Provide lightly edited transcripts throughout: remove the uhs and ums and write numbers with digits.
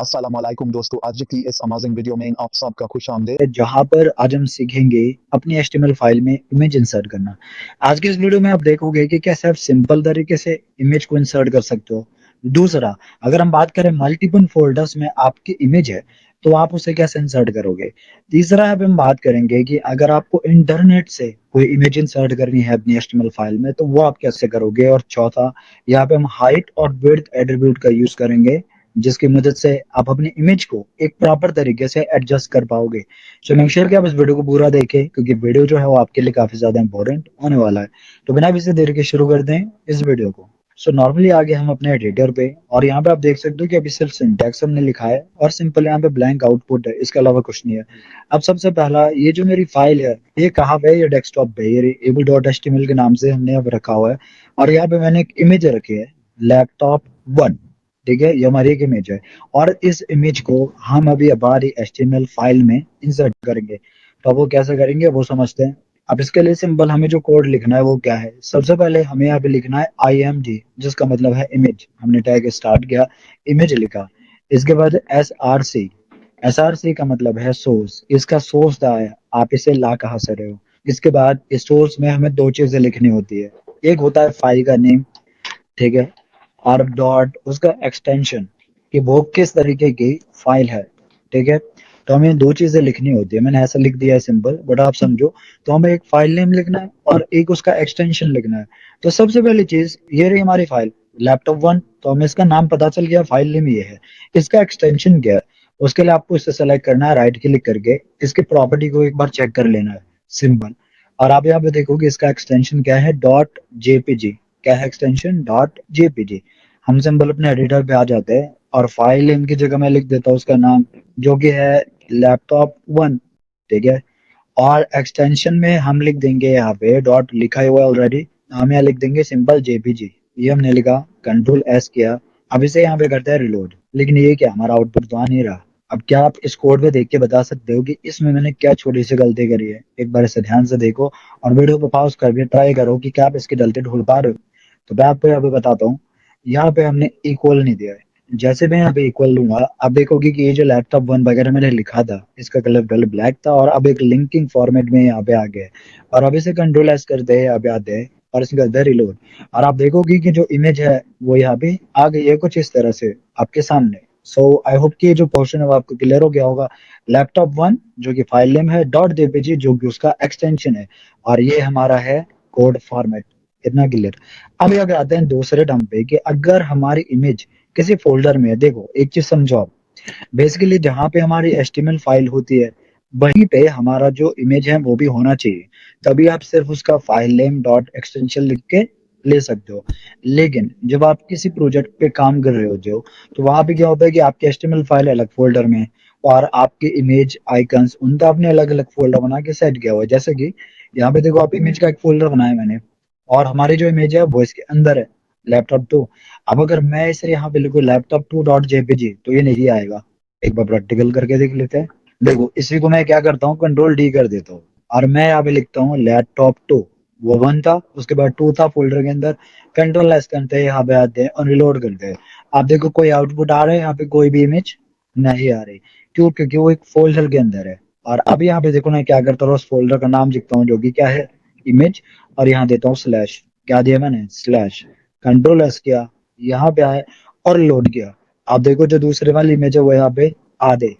अस्सलाम वालेकुम दोस्तों, आज की इस अमेजिंग वीडियो में आप सबका खुश आमदीद, जहाँ पर आज हम सीखेंगे अपनी HTML फाइल में इमेज इंसर्ट करना। आज की इस वीडियो में आप देखोगे कि कैसे आप सिंपल तरीके से इमेज को इंसर्ट कर सकते हो। दूसरा, अगर हम बात करें मल्टीपल फोल्डर्स में आपकी इमेज है तो आप उसे कैसे इंसर्ट करोगे। तीसरा, अब हम बात करेंगे कि अगर आपको इंटरनेट से कोई इमेज इंसर्ट करनी है अपनी HTML फाइल में तो वो आप कैसे करोगे। और चौथा, यहाँ पे हम हाइट और विड्थ एट्रीब्यूट का यूज करेंगे जिसकी मदद से आप अपनी इमेज को एक प्रॉपर तरीके से एडजस्ट कर पाओगे। सो मेक श्योर कि आप इस वीडियो को पूरा देखें क्योंकि वीडियो जो है वो आपके लिए काफी ज्यादा इंपॉर्टेंट होने वाला है। तो बिना किसी देर के शुरू कर दें इस वीडियो को। सो नॉर्मली आगे हम अपने एडिटर पे और यहाँ पे आप देख सकते हो कि अभी सिर्फ सिंटैक्स हमने लिखा है और सिंपल यहाँ पे ब्लैंक आउटपुट है, इसके अलावा कुछ नहीं है। अब सबसे पहला, ये जो मेरी फाइल है ये कहाँ पे है, ये डेस्कटॉप पे, ये able.html के नाम से हमने अब रखा हुआ है और यहाँ पे मैंने एक इमेज रखी है लैपटॉप 1। ठीक है, ये हमारी एक इमेज है और इस इमेज को हम अभी हमारी HTML फाइल में इंसर्ट करेंगे। तो अब वो कैसे करेंगे वो समझते हैं। अब इसके लिए सिंपल हमें जो कोड लिखना है वो क्या है, सबसे पहले हमें यहाँ पे लिखना है img, जिसका मतलब है इमेज। हमने टैग स्टार्ट किया, इमेज लिखा। इसके बाद src, src का मतलब है सोर्स। इसका सोर्स क्या है, आप इसे ला कहाँ से रहे हो। इसके बाद इस सोर्स में हमें दो चीजें लिखनी होती है, एक होता है फाइल का नेम, ठीक है, और डॉट उसका एक्सटेंशन कि वो किस तरीके की फाइल है। ठीक है, तो हमें दो चीजें लिखनी होती है, मैंने ऐसा लिख दिया है सिंपल, बट आप समझो। तो हमें एक फाइल नेम लिखना है और एक उसका एक्सटेंशन लिखना है। तो सबसे पहली चीज, ये रही हमारी फाइल लैपटॉप 1, तो हमें इसका नाम पता चल गया, फाइल नेम ये है। इसका एक्सटेंशन क्या है, उसके लिए आपको इसे सेलेक्ट करना है, राइट क्लिक करके इसकी प्रॉपर्टी को एक बार चेक कर लेना है, सिंपल। और आप यहाँ पे देखोगे इसका एक्सटेंशन क्या है, डॉट जेपीजी। क्या है एक्सटेंशन, डॉट जेपीजी। हम सिंपल अपने एडिटर पे आ जाते हैं और फाइल नेम की जगह मैं लिख देता हूँ उसका नाम, जो कि है लैपटॉप 1। ठीक है, और एक्सटेंशन में हम लिख देंगे, यहाँ पे डॉट लिखा हुआ है ऑलरेडी, हम यहाँ लिख देंगे सिंपल जेपीजी। ये हमने लिखा, कंट्रोल एस किया। अब इसे यहाँ पे करते हैं रिलोड, लेकिन ये क्या, हमारा आउटपुट तो आ नहीं रहा। अब क्या आप इस कोड पे देख के बता सकते हो कि इसमें मैंने क्या छोटी सी गलती करी है, एक बार इसे ध्यान से देखो और वीडियो को पॉज करके ट्राई करो कि क्या आप इसकी गलती ढूंढ पा रहे हो। तो मैं आपको यहाँ पे बताता हूँ, यहाँ पे हमने इक्वल नहीं दिया है। जैसे मैं यहाँ पे इक्वल लूंगा, आप देखोगे कि ये जो लैपटॉप 1 वगैरह मैंने लिखा था इसका कलर पहले ब्लैक था और अब एक लिंकिंग फॉर्मेट में यहाँ पे आ गया है। और अब इसे कंट्रोल एस करते हैं, यहाँ पे आते हैं और इसमें करते हैं रिलोड। और आप देखोगे कि जो इमेज है वो यहाँ पे आ गई है कुछ इस तरह से आपके सामने। सो आई होप कि ये जो पोर्शन है वो आपको क्लियर हो गया होगा। लैपटॉप 1 जो कि फाइल नेम है, डॉट जेपीजी जो कि उसका एक्सटेंशन है, और ये हमारा है कोड फॉर्मेट। इतना क्लियर। अब यहाँ पे आते हैं दूसरे टर्म पे कि अगर हमारी इमेज किसी फोल्डर में है, देखो एक चीज समझो आप, बेसिकली जहाँ पे हमारी HTML फाइल होती है वहीं पे हमारा जो इमेज है वो भी होना चाहिए। तभी आप सिर्फ उसका फाइल नेम डॉट एक्सटेंशन लिख के ले सकते हो। लेकिन जब आप किसी प्रोजेक्ट पे काम कर रहे होते हो तो वहां पे क्या होता है कि आपकी HTML फाइल अलग फोल्डर में है और आपके इमेज आइकन्स उनका आपने अलग अलग फोल्डर बना के सेट किया हुआ है। जैसे कि यहाँ पे देखो, आप इमेज का एक फोल्डर बनाया मैंने और हमारी जो इमेज है वो इसके अंदर है, लैपटॉप 2। अब अगर मैं इसे यहाँ पे लिखूँ लैपटॉप 2 डॉट जेपीजी तो ये नहीं आएगा। एक बार प्रैक्टिकल करके देख लेते हैं। देखो इसी को मैं क्या करता हूँ, कंट्रोल डी कर देता हूँ और मैं यहाँ पे लिखता हूँ लैपटॉप 2। वो 1 था, उसके बाद 2 था फोल्डर के अंदर। कंट्रोल एस करते हैं, यहाँ पे आते हैं और रिलोड करते हैं। आप देखो कोई आउटपुट आ रहा है, यहाँ पे कोई भी इमेज नहीं आ रही। क्यों, क्योंकि वो एक फोल्डर के अंदर है। और अब यहाँ पे देखो मैं क्या करता हूँ, उस फोल्डर का नाम लिखता हूँ जो कि क्या है, इमेज, और यहाँ देता हूँ स्लैश। क्या दिया मैंने, स्लैश। कंट्रोल एस किया, यहाँ पे आए और लोड किया। आप देखो जो दूसरे वाली इमेज है वो यहाँ पे आ गई।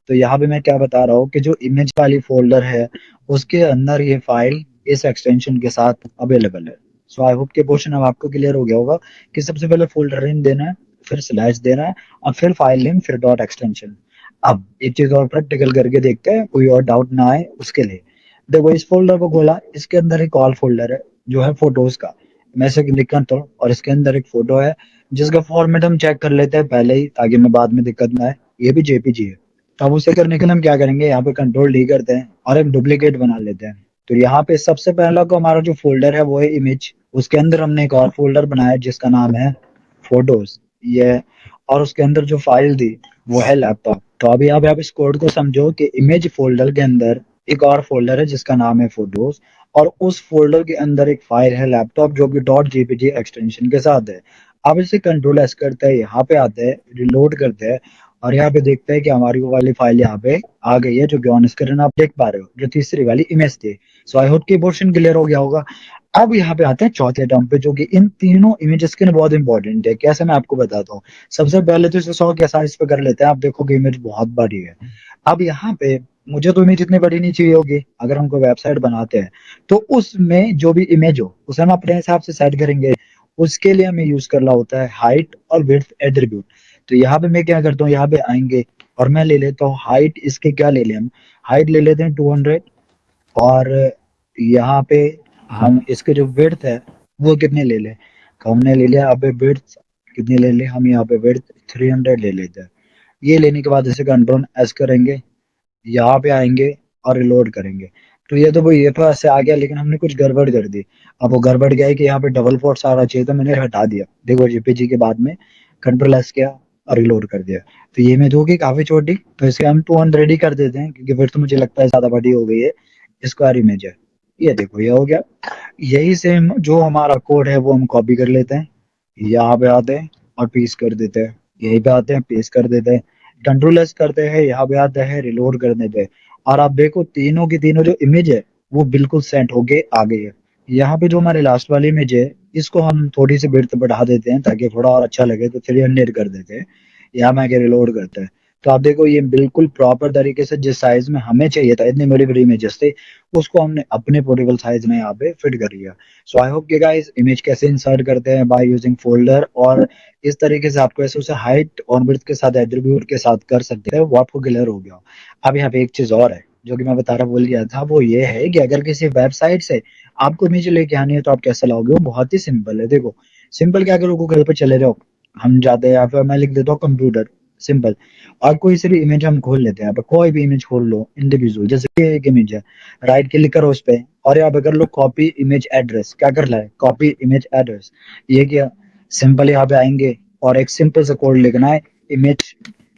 तो यहाँ पे मैं क्या बता रहा हूँ कि जो इमेज वाली फोल्डर है उसके अंदर ये फाइल इस एक्सटेंशन के साथ अवेलेबल है। सो आई होप के क्वेश्चन अब आपको क्लियर हो गया होगा कि सबसे पहले फोल्डर नेम देना है, फिर स्लैश देना है और फिर फाइल नेम, फिर डॉट एक्सटेंशन। अब एक चीज और प्रैक्टिकल करके देखते हैं, कोई और डाउट ना आए उसके लिए। देखो इस फोल्डर को खोला, इसके अंदर एक ऑल फोल्डर है जो है फोटोज का। मैं इसे क्लिक करता हूँ और इसके अंदर एक फोटो है जिसका फॉर्मेट हम चेक कर लेते हैं पहले ही ताकि हमें बाद में दिक्कत ना आए। ये भी जेपीजी है। तो अब उसे करने के लिए हम क्या करेंगे, यहाँ पे कंट्रोल डी करते हैं और एक डुप्लीकेट बना लेते हैं। तो यहाँ पे सबसे पहला को हमारा जो फोल्डर है वो है इमेज, उसके अंदर हमने एक और फोल्डर बनाया है जिसका नाम है फोटोज, ये है। और उसके अंदर जो फाइल थी वो है लैपटॉप। तो अभी आप इस कोड को समझो कि इमेज फोल्डर के अंदर एक और फोल्डर है जिसका नाम है फोटोज, और उस फोल्डर के अंदर एक फाइल है लैपटॉप जो कि डॉट जेपीजी एक्सटेंशन के साथ है। अब इसे कंट्रोल एस करते हैं, यहाँ पे आते हैं, रिलोड करते हैं और यहाँ पे देखते हैं कि हमारी वो वाली फाइल यहाँ पे आ गई है, जो कि ऑन स्क्रीन आप देख पा रहे हो, जो तीसरी वाली इमेज थी। सो आई होप कि पोर्शन क्लियर हो गया होगा। अब यहाँ पे आते हैं चौथे टर्म पे, जो कि इन तीनों इमेजेस के लिए बहुत इंपॉर्टेंट है। कैसे, मैं आपको बताता हूँ। सबसे पहले तो इसे 100 के साइज पे कर लेते हैं। आप देखोगे इमेज बहुत बड़ी है। अब यहाँ पे मुझे तो इमेज इतनी बड़ी नहीं चाहिए होगी। अगर हम कोई वेबसाइट बनाते हैं तो उसमें जो भी इमेज हो उसे हम अपने हिसाब से सेट करेंगे। उसके लिए हमें यूज करना होता है हाइट और विड्थ एट्रीब्यूट। तो यहाँ पे मैं क्या करता हूँ, यहाँ पे आएंगे और मैं ले लेता हूँ हाइट। इसके क्या ले लें हम, हाइट ले लेते हैं 200। और यहाँ पे हम इसके जो विड्थ है वो कितने ले लें। तो हमने ले लिया यहाँ पे विड्थ, कितनी ले लें हम, यहाँ पे विड्थ 300 ले लेते हैं। ये लेने के बाद इसे कंट्रोल एस करेंगे, यहाँ पे आएंगे और रिलोड करेंगे। तो ये तो ऐसे आ गया, लेकिन हमने कुछ गड़बड़ कर दी। अब वो गड़बड़ क्या है कि यहाँ पे डबल फोर्स आना चाहिए, तो मैंने हटा दिया। देखो जेपीजी के बाद में कंट्रोल एस किया और रिलोड कर दिया। तो ये इमेज होगी काफी छोटी, तो इसे हम 200 ही कर देते हैं, क्योंकि फिर तो मुझे लगता है ज्यादा बड़ी हो गई है। स्क्वायर इमेज है। ये देखो ये हो गया। यही सेम जो हमारा कोड है वो हम कॉपी कर लेते हैं, यहाँ पे आते हैं और पेस्ट कर देते हैं। यहीं पे आते हैं, पेस्ट कर देते हैं, कंट्रोल एस करते हैं, यहाँ पे आते हैं, रिलोड कर देते हैं। और आप देखो तीनों की तीनों जो इमेज है वो बिल्कुल सेट होके आ गई है। यहाँ पे जो हमारे लास्ट वाली इमेज है, इसको हम थोड़ी सी विड्थ बढ़ा देते हैं ताकि थोड़ा और अच्छा लगे, तो 300 कर देते हैं। यहाँ में आके रिलोड करते हैं। तो आप देखो ये बिल्कुल प्रॉपर तरीके से जिस साइज में हमें चाहिए था, इतनी बड़ी बड़ी इमेजेस थे, उसको हमने अपने पोर्टेबल साइज में यहाँ पे फिट कर लिया। सो आई होप कि गाइस इमेज कैसे इंसर्ट करते हैं बाय यूजिंग फोल्डर, और इस तरीके से आपको ऐसे उसे हाइट और विड्थ के साथ एट्रीब्यूट के साथ कर सकते हैं, वो आपको क्लियर हो गया। अब यहाँ पे एक चीज और है जो कि मैं बता रहा भूल गया था, वो ये है कि अगर किसी वेबसाइट से आपको इमेज लेके आनी है तो आप कैसे लाओगे। वो बहुत ही सिंपल है। देखो सिंपल क्या करो, गूगल पे चले जाओ, हम जाते हैं यहाँ पे, मैं लिख देता हूँ कंप्यूटर, सिंपल। और कोई सी भी इमेज हम खोल लेते हैं, यहाँ पे कोई भी इमेज खोल लो इंडिविजुअल, जैसे ये एक इमेज है, राइट क्लिक करो उस पे और यहाँ पे कर लो कॉपी इमेज एड्रेस। क्या कर रहा है, कॉपी इमेज एड्रेस। ये क्या, सिंपल यहाँ पे आएंगे और एक सिंपल सा कोड लिखना है, इमेज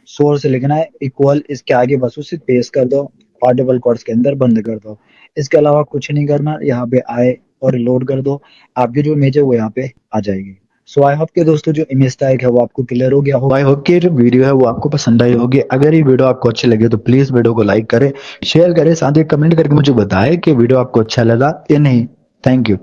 सोर्स लिखना है इक्वल, इसके आगे बस उसे पेस्ट कर दो और डबल कोट्स के अंदर बंद कर दो। इसके अलावा कुछ नहीं करना, यहाँ पे आए और रिलोड कर दो, आपकी जो इमेज है वो यहाँ पे आ जाएगी। सो आई होप कि दोस्तों जो इमेज टैग है वो आपको क्लियर हो गया होगा। आई होप कि जो वीडियो है वो आपको पसंद आई होगी। अगर ये वीडियो आपको अच्छी लगे तो प्लीज वीडियो को लाइक करें, शेयर करें, साथ ही कमेंट करके मुझे बताएं कि वीडियो आपको अच्छा लगा या नहीं। Thank you.